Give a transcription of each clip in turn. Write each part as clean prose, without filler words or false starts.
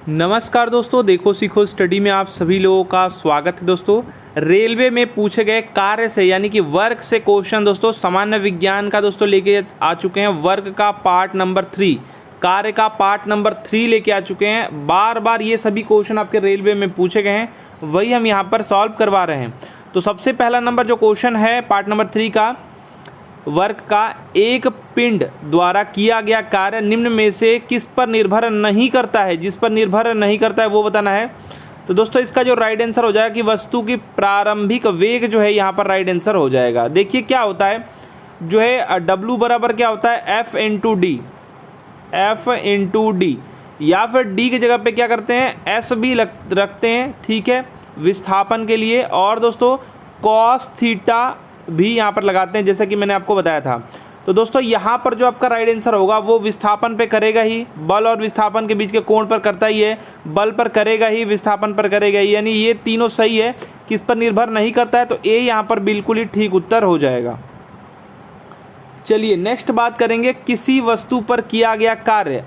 नमस्कार दोस्तों, देखो सीखो स्टडी में आप सभी लोगों का स्वागत है। दोस्तों, रेलवे में पूछे गए कार्य से यानी कि वर्क से क्वेश्चन दोस्तों सामान्य विज्ञान का दोस्तों लेके आ चुके हैं। वर्क का पार्ट नंबर 3, कार्य का पार्ट नंबर 3 लेके आ चुके हैं। बार बार ये सभी क्वेश्चन आपके रेलवे में पूछे गए हैं, वही हम यहाँ पर सॉल्व करवा रहे हैं। तो सबसे पहला नंबर जो क्वेश्चन है पार्ट नंबर 3 का, वर्क का एक पिंड द्वारा किया गया कार्य निम्न में से किस पर निर्भर नहीं करता है। जिस पर निर्भर नहीं करता है वो बताना है। तो दोस्तों इसका जो राइट आंसर हो जाएगा कि वस्तु की प्रारंभिक वेग जो है यहाँ पर राइट आंसर हो जाएगा। देखिए क्या होता है जो है W बराबर क्या होता है F इंटू डी, या फिर D की जगह पे क्या करते हैं S भी रखते हैं, ठीक है, विस्थापन के लिए। और दोस्तों कॉस थीटा भी यहाँ पर लगाते हैं, जैसा कि मैंने आपको बताया था। तो दोस्तों यहाँ पर जो आपका राइट आंसर होगा वो विस्थापन पे करेगा ही, बल और विस्थापन के बीच के कोण पर करता ही है, बल पर करेगा ही, विस्थापन पर करेगा ही, यानी ये तीनों सही है, किस पर निर्भर नहीं करता है। तो ए यहाँ पर बिल्कुल ही ठीक उत्तर हो जाएगा। चलिए नेक्स्ट बात करेंगे, किसी वस्तु पर किया गया कार्य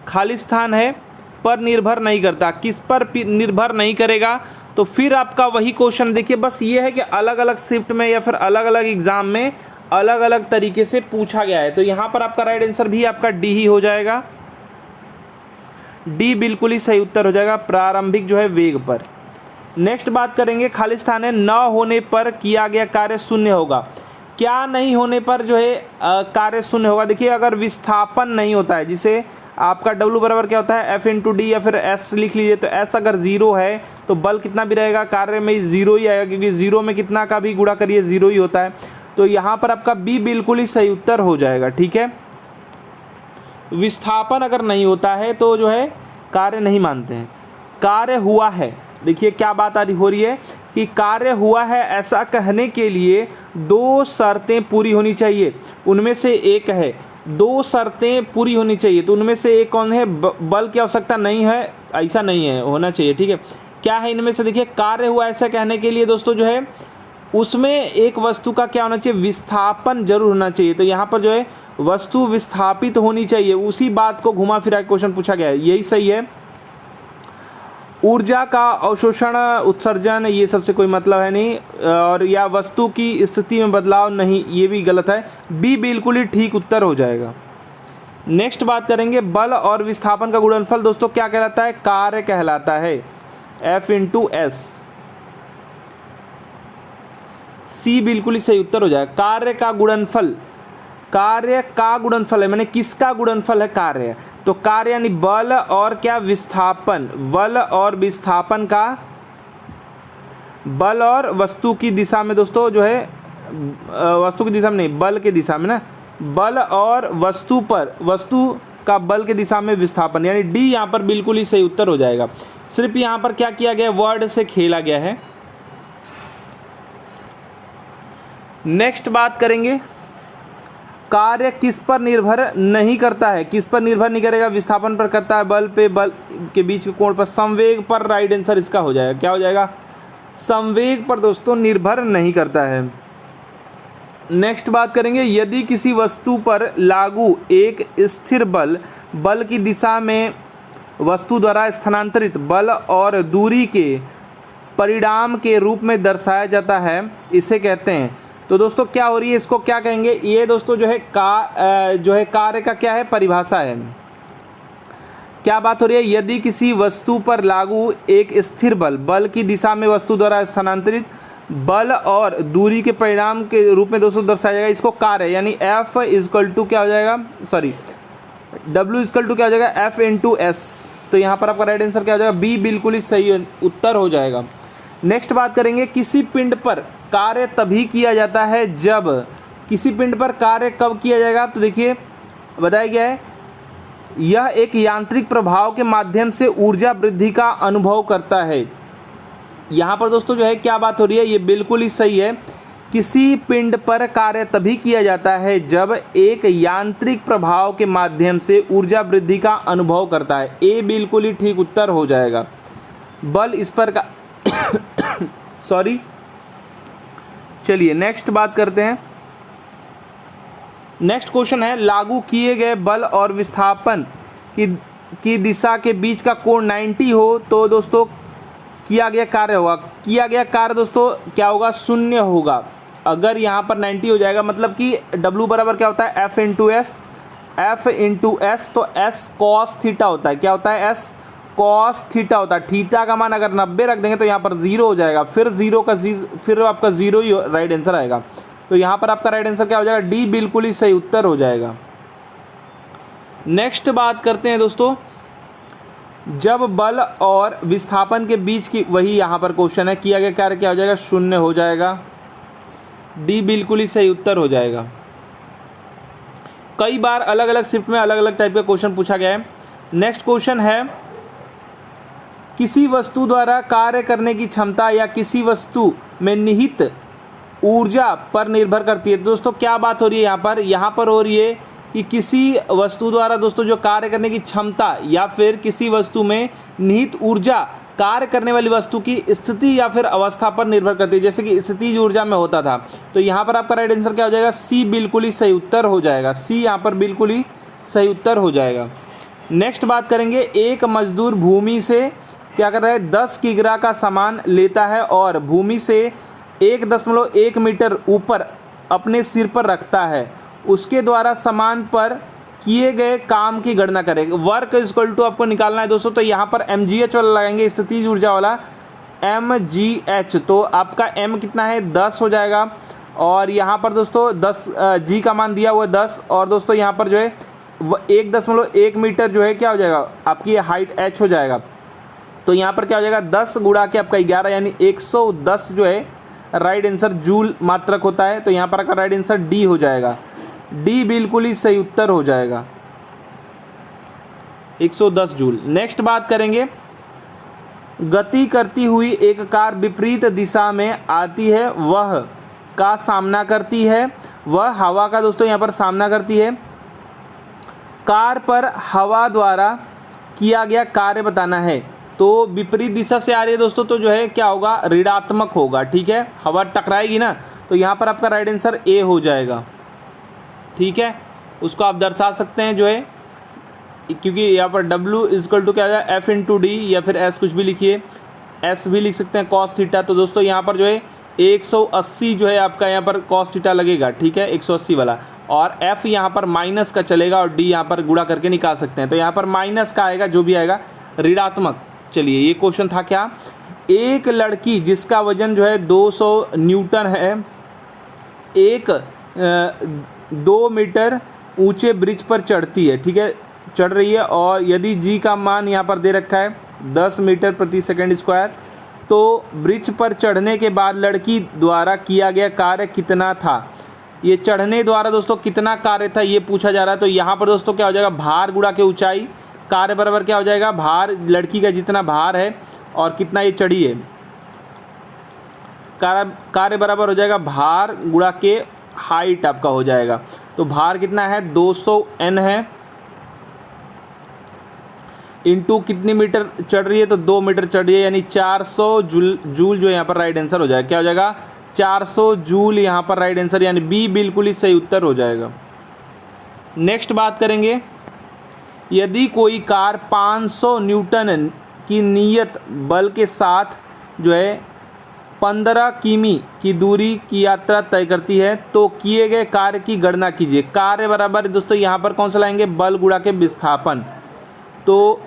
खाली स्थान है पर निर्भर नहीं करता। किस पर निर्भर नहीं करेगा, तो फिर आपका वही क्वेश्चन देखिए, बस ये है कि अलग अलग शिफ्ट में या फिर अलग अलग एग्जाम में अलग अलग तरीके से पूछा गया है। तो यहाँ पर आपका राइट आंसर भी आपका डी ही हो जाएगा। डी बिल्कुल ही सही उत्तर हो जाएगा, प्रारंभिक जो है वेग पर। नेक्स्ट बात करेंगे, खाली स्थान है न होने पर किया गया कार्य शून्य होगा। क्या नहीं होने पर जो है कार्य शून्य होगा। देखिए अगर विस्थापन नहीं होता है, जिसे आपका W बराबर क्या होता है F इंटू डी या फिर S लिख लीजिए, तो S अगर जीरो है तो बल कितना भी रहेगा, कार्य में जीरो ही आएगा, क्योंकि जीरो में कितना का भी गुणा करिए जीरो ही होता है। तो यहाँ पर आपका बी बिल्कुल ही सही उत्तर हो जाएगा, ठीक है। विस्थापन अगर नहीं होता है तो जो है कार्य नहीं मानते हैं। कार्य हुआ है, देखिए क्या बात हो रही है कि कार्य हुआ है, ऐसा कहने के लिए दो शर्तें पूरी होनी चाहिए। उनमें से एक है, दो शर्तें पूरी होनी चाहिए, तो उनमें से एक कौन है, बल की आवश्यकता नहीं है, ऐसा नहीं है, होना चाहिए, ठीक है। क्या है इनमें से, देखिए कार्य हुआ ऐसा कहने के लिए दोस्तों जो है उसमें एक वस्तु का क्या होना चाहिए, विस्थापन जरूर होना चाहिए। तो यहाँ पर जो है वस्तु विस्थापित होनी चाहिए, उसी बात को घुमा फिरा क्वेश्चन पूछा गया है, यही सही है। ऊर्जा का अवशोषण उत्सर्जन ये सबसे कोई मतलब है नहीं, और या वस्तु की स्थिति में बदलाव नहीं, ये भी गलत है। बी बिल्कुल ही ठीक उत्तर हो जाएगा। नेक्स्ट बात करेंगे, बल और विस्थापन का गुणनफल दोस्तों क्या कहलाता है, कार्य कहलाता है, F इंटू एस। सी बिल्कुल ही सही उत्तर हो जाएगा। कार्य का गुणनफल, कार्य का गुणनफल है, मैंने किसका गुणनफल है, कार्य। तो कार्य यानी बल और क्या, विस्थापन, बल और विस्थापन का, बल और वस्तु की दिशा में दोस्तों जो है, वस्तु की दिशा में नहीं, बल के दिशा में ना, बल और वस्तु पर, वस्तु का बल के दिशा में विस्थापन, यानी डी यहाँ पर बिल्कुल ही सही उत्तर हो जाएगा। सिर्फ यहाँ पर क्या किया गया, वर्ड से खेला गया है। नेक्स्ट बात करेंगे, कार्य किस पर निर्भर नहीं करता है। किस पर निर्भर नहीं करेगा, विस्थापन पर करता है, बल पे, बल के बीच के कोण पर, संवेग पर। राइट आंसर इसका हो जाएगा, क्या हो जाएगा, संवेग पर दोस्तों निर्भर नहीं करता है। नेक्स्ट बात करेंगे, यदि किसी वस्तु पर लागू एक स्थिर बल, बल की दिशा में वस्तु द्वारा स्थानांतरित बल और दूरी के परिणाम के रूप में दर्शाया जाता है, इसे कहते हैं। तो दोस्तों क्या हो रही है, इसको क्या कहेंगे, ये दोस्तों जो है कार्य का क्या है, परिभाषा है। क्या बात हो रही है, यदि किसी वस्तु पर लागू एक स्थिर बल, बल की दिशा में वस्तु द्वारा स्थानांतरित बल और दूरी के परिणाम के रूप में दोस्तों दर्शाया जाएगा, इसको कार्य, यानी F इजकल टू क्या हो जाएगा, सॉरी W इजकल टू क्या हो जाएगा, F इंटू एस। तो यहाँ पर आपका राइट आंसर क्या हो जाएगा, बी बिल्कुल ही सही उत्तर हो जाएगा। नेक्स्ट बात करेंगे, किसी पिंड पर कार्य तभी किया जाता है जब, किसी पिंड पर कार्य कब किया जाएगा, तो देखिए बताया गया है, यह एक यांत्रिक प्रभाव के माध्यम से ऊर्जा वृद्धि का अनुभव करता है। यहाँ पर दोस्तों जो है क्या बात हो रही है, ये बिल्कुल ही सही है। किसी पिंड पर कार्य तभी किया जाता है जब एक यांत्रिक प्रभाव के माध्यम से ऊर्जा वृद्धि का अनुभव करता है। ए बिल्कुल ही ठीक उत्तर हो जाएगा। बल इस पर का सॉरी, चलिए नेक्स्ट बात करते हैं। नेक्स्ट क्वेश्चन है, लागू किए गए बल और विस्थापन की की दिशा के बीच का कोण 90 हो तो दोस्तों किया गया कार्य होगा, किया गया कार्य दोस्तों क्या होगा, शून्य होगा। अगर यहाँ पर 90 हो जाएगा मतलब कि W बराबर क्या होता है, F इंटू एस, तो S कॉस थीटा होता है। क्या होता है, S कॉस थीटा होता है। थीटा का मान अगर 90 रख देंगे तो यहाँ पर 0 हो जाएगा, फिर आपका 0 ही राइट आंसर आएगा। तो यहाँ पर आपका राइट आंसर क्या हो जाएगा, डी बिल्कुल ही सही उत्तर हो जाएगा। नेक्स्ट बात करते हैं दोस्तों, जब बल और विस्थापन के बीच की, वही यहाँ पर क्वेश्चन है, किया गया कार्य क्या हो जाएगा, शून्य हो जाएगा। डी बिल्कुल ही सही उत्तर हो जाएगा। कई बार अलग अलग शिफ्ट में अलग अलग टाइप का क्वेश्चन पूछा गया है। नेक्स्ट क्वेश्चन है, किसी वस्तु द्वारा कार्य करने की क्षमता या किसी वस्तु में निहित ऊर्जा पर निर्भर करती है। दोस्तों क्या बात हो रही है यहाँ पर हो रही है कि किसी वस्तु द्वारा दोस्तों जो कार्य करने की क्षमता या फिर किसी वस्तु में निहित ऊर्जा कार्य करने वाली वस्तु की स्थिति या फिर अवस्था पर निर्भर करती है, जैसे कि स्थितिज ऊर्जा में होता था। तो यहाँ पर आपका राइट आंसर क्या हो जाएगा, सी बिल्कुल ही सही उत्तर हो जाएगा। सी यहाँ पर बिल्कुल ही सही उत्तर हो जाएगा। नेक्स्ट बात करेंगे, एक मजदूर भूमि से क्या कर रहा है, 10 किग्रा का सामान लेता है और भूमि से 1.1 मीटर ऊपर अपने सिर पर रखता है। उसके द्वारा सामान पर किए गए काम की गणना करें। वर्क इक्वल टू आपको निकालना है दोस्तों, तो यहाँ पर mgh वाला लगाएंगे, स्थितिज ऊर्जा वाला mgh। तो आपका m कितना है, 10 हो जाएगा। और यहाँ पर दोस्तों 10 g का मान दिया हुआ है 10, और दोस्तों यहाँ पर जो है 1.1 मीटर जो है क्या हो जाएगा, आपकी हाइट h हो जाएगा। तो यहाँ पर क्या हो जाएगा, 10 गुणा के आपका 11 यानी 110 जो है राइट आंसर जूल मात्रक होता है। तो यहाँ पर आपका राइट आंसर डी हो जाएगा। डी बिल्कुल ही सही उत्तर हो जाएगा, 110 जूल। नेक्स्ट बात करेंगे, गति करती हुई एक कार विपरीत दिशा में आती है, वह का सामना करती है, वह हवा का दोस्तों यहाँ पर सामना करती है। कार पर हवा द्वारा किया गया कार्य बताना है। तो विपरीत दिशा से आ रही है दोस्तों, तो जो है क्या होगा, ऋणात्मक होगा। ठीक है, हवा टकराएगी ना, तो यहाँ पर आपका राइट आंसर ए हो जाएगा। ठीक है, उसको आप दर्शा सकते हैं जो है, क्योंकि यहाँ पर W इक्वल टू क्या है, F इंटू डी, या फिर S कुछ भी लिखिए, S भी लिख सकते हैं कॉस थीटा। तो दोस्तों यहाँ पर जो है 180 जो है आपका यहाँ पर कॉस थीटा लगेगा। ठीक है, 180 वाला, और F यहाँ पर माइनस का चलेगा और D यहाँ पर गुणा करके निकाल सकते हैं। तो यहाँ पर माइनस का आएगा, जो भी आएगा ऋणात्मक। चलिए, ये क्वेश्चन था क्या, एक लड़की जिसका वजन जो है 200 न्यूटन है, एक 2 मीटर ऊंचे ब्रिज पर चढ़ती है। ठीक है, चढ़ रही है, और यदि जी का मान यहाँ पर दे रखा है 10 मीटर प्रति सेकंड स्क्वायर, तो ब्रिज पर चढ़ने के बाद लड़की द्वारा किया गया कार्य कितना था। ये चढ़ने द्वारा दोस्तों कितना कार्य था ये पूछा जा रहा है। तो यहाँ पर दोस्तों क्या हो जाएगा, भार गुणा के ऊंचाई, कार्य बराबर क्या हो जाएगा, भार, लड़की का जितना भार है और कितना ये चढ़ी है, कार्य बराबर हो जाएगा भार गुणा के हाइट आपका हो जाएगा। तो भार कितना है, 200 N है, इंटू कितनी मीटर चढ़ रही है, तो 2 मीटर चढ़ रही है, यानी 400 जूल जो यहाँ पर राइट आंसर हो जाएगा। क्या हो जाएगा, 400 जूल यहाँ पर राइट आंसर, यानी बी बिल्कुल ही सही उत्तर हो जाएगा। नेक्स्ट बात करेंगे, यदि कोई कार 500 न्यूटन की नियत बल के साथ जो है 15 किमी की दूरी की यात्रा तय करती है, तो किए गए कार्य की गणना कीजिए। कार्य बराबर दोस्तों यहाँ पर कौन सा लाएंगे, बल गुणा के विस्थापन। तो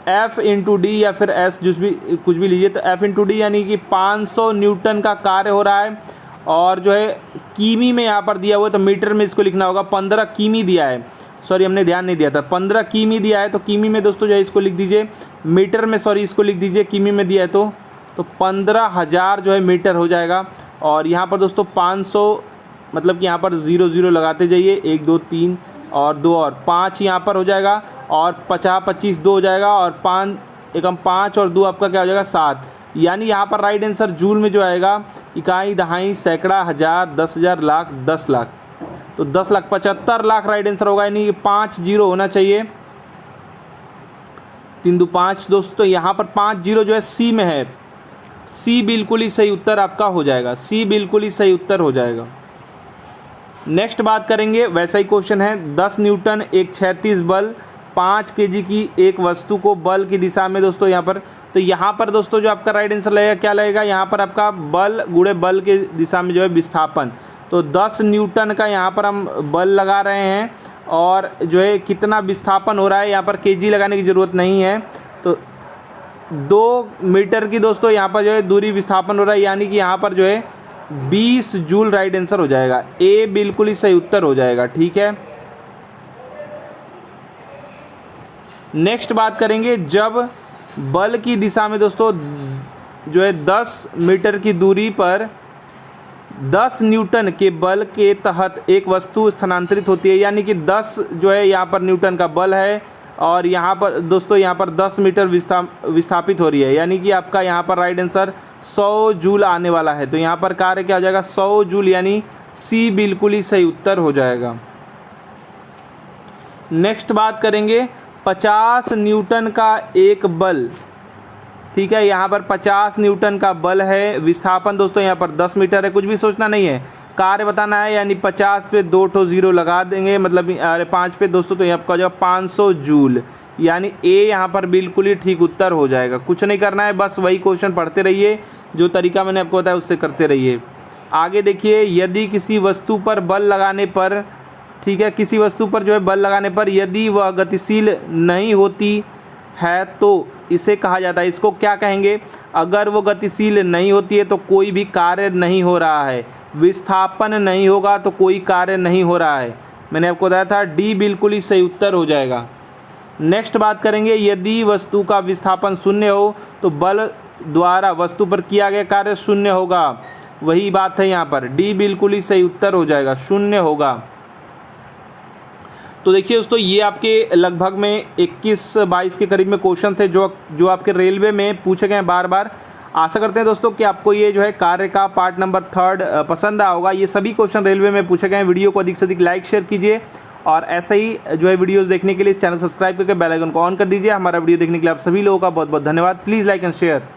F इंटू डी या फिर S कुछ भी लीजिए, तो F इंटू डी यानी कि 500 न्यूटन का कार्य हो रहा है, और जो है किमी में यहाँ पर दिया हुआ है, तो मीटर में इसको लिखना होगा। 15 किमी दिया है, सॉरी हमने ध्यान नहीं दिया था, 15 किमी दिया है, तो किमी में दोस्तों जो है इसको लिख दीजिए, मीटर में सॉरी इसको लिख दीजिए, किमी में दिया है तो 15,000 जो है मीटर हो जाएगा। और यहाँ पर दोस्तों 500 मतलब कि यहाँ पर 0 0 लगाते जाइए, 1 2 3 और 2 और 5 यहाँ पर हो जाएगा, और 50 25 2 हो जाएगा, और 5 एकम 5 और 2 आपका क्या हो जाएगा 7। यानी यहाँ पर राइट आंसर जूल में जो आएगा, इकाई, दहाई, सैकड़ा, हज़ार, 10,000, लाख, 10 लाख। तो 10 लाख 75 लाख राइट आंसर होगा, यानी 5 0 होना चाहिए। 3 2 5 दोस्तों, यहाँ पर 5 0 जो है सी में है, सी बिल्कुल ही सही उत्तर आपका हो जाएगा, सी बिल्कुल ही सही उत्तर हो जाएगा। नेक्स्ट बात करेंगे, वैसा ही क्वेश्चन है, 10 न्यूटन एक क्षैतिज बल 5 kg की एक वस्तु को बल की दिशा में दोस्तों यहाँ पर, तो यहाँ पर दोस्तों जो आपका राइट आंसर लगेगा क्या लगेगा, यहाँ पर आपका बल गुणे बल के दिशा में जो है विस्थापन। तो 10 न्यूटन का यहाँ पर हम बल लगा रहे हैं और जो है कितना विस्थापन हो रहा है, यहाँ पर केजी लगाने की ज़रूरत नहीं है। तो 2 मीटर की दोस्तों यहाँ पर जो है दूरी विस्थापन हो रहा है, यानी कि यहाँ पर जो है 20 जूल राइट आंसर हो जाएगा। ए बिल्कुल ही सही उत्तर हो जाएगा। ठीक है, नेक्स्ट बात करेंगे, जब बल की दिशा में दोस्तों जो है 10 मीटर की दूरी पर 10 न्यूटन के बल के तहत एक वस्तु स्थानांतरित होती है, यानी कि 10 जो है यहाँ पर न्यूटन का बल है और यहाँ पर दोस्तों यहाँ पर 10 मीटर विस्थापित हो रही है, यानी कि आपका यहाँ पर राइट आंसर 100 जूल आने वाला है। तो यहाँ पर कार्य क्या हो जाएगा, 100 जूल, यानी सी बिल्कुल ही सही उत्तर हो जाएगा। नेक्स्ट बात करेंगे, 50 न्यूटन का एक बल, ठीक है, यहाँ पर 50 न्यूटन का बल है, विस्थापन दोस्तों यहाँ पर 10 मीटर है, कुछ भी सोचना नहीं है, कार्य बताना है, यानी 50 पे 2 ठो 0 लगा देंगे, मतलब अरे 5 पे दोस्तों तो यहाँ पर 500 जूल, यानी ए यहाँ पर बिल्कुल ही ठीक उत्तर हो जाएगा। कुछ नहीं करना है, बस वही क्वेश्चन पढ़ते रहिए, जो तरीका मैंने आपको बताया उससे करते रहिए। आगे देखिए, यदि किसी वस्तु पर बल लगाने पर, ठीक है, किसी वस्तु पर जो है बल लगाने पर यदि वह गतिशील नहीं होती है तो इसे कहा जाता है, इसको क्या कहेंगे, अगर वो गतिशील नहीं होती है तो कोई भी कार्य नहीं हो रहा है, विस्थापन नहीं होगा तो कोई कार्य नहीं हो रहा है। मैंने आपको बताया था डी बिल्कुल ही सही उत्तर हो जाएगा। नेक्स्ट बात करेंगे, यदि वस्तु का विस्थापन 0 हो तो बल द्वारा वस्तु पर किया गया कार्य 0 होगा, वही बात है यहाँ पर, डी बिल्कुल ही सही उत्तर हो जाएगा, 0 होगा। तो देखिए दोस्तों, ये आपके लगभग में 21-22 के करीब में क्वेश्चन थे जो आपके रेलवे में पूछे गए हैं बार बार। आशा करते हैं दोस्तों कि आपको ये जो है कार्य का पार्ट नंबर 3 पसंद आया होगा। ये सभी क्वेश्चन रेलवे में पूछे गए हैं। वीडियो को अधिक से अधिक लाइक शेयर कीजिए और ऐसे ही जो है वीडियोस देखने के लिए इस चैनल को सब्सक्राइब करके बेल आइकन को ऑन कर दीजिए। हमारा वीडियो देखने के लिए आप सभी लोगों का बहुत बहुत धन्यवाद। Please like and share.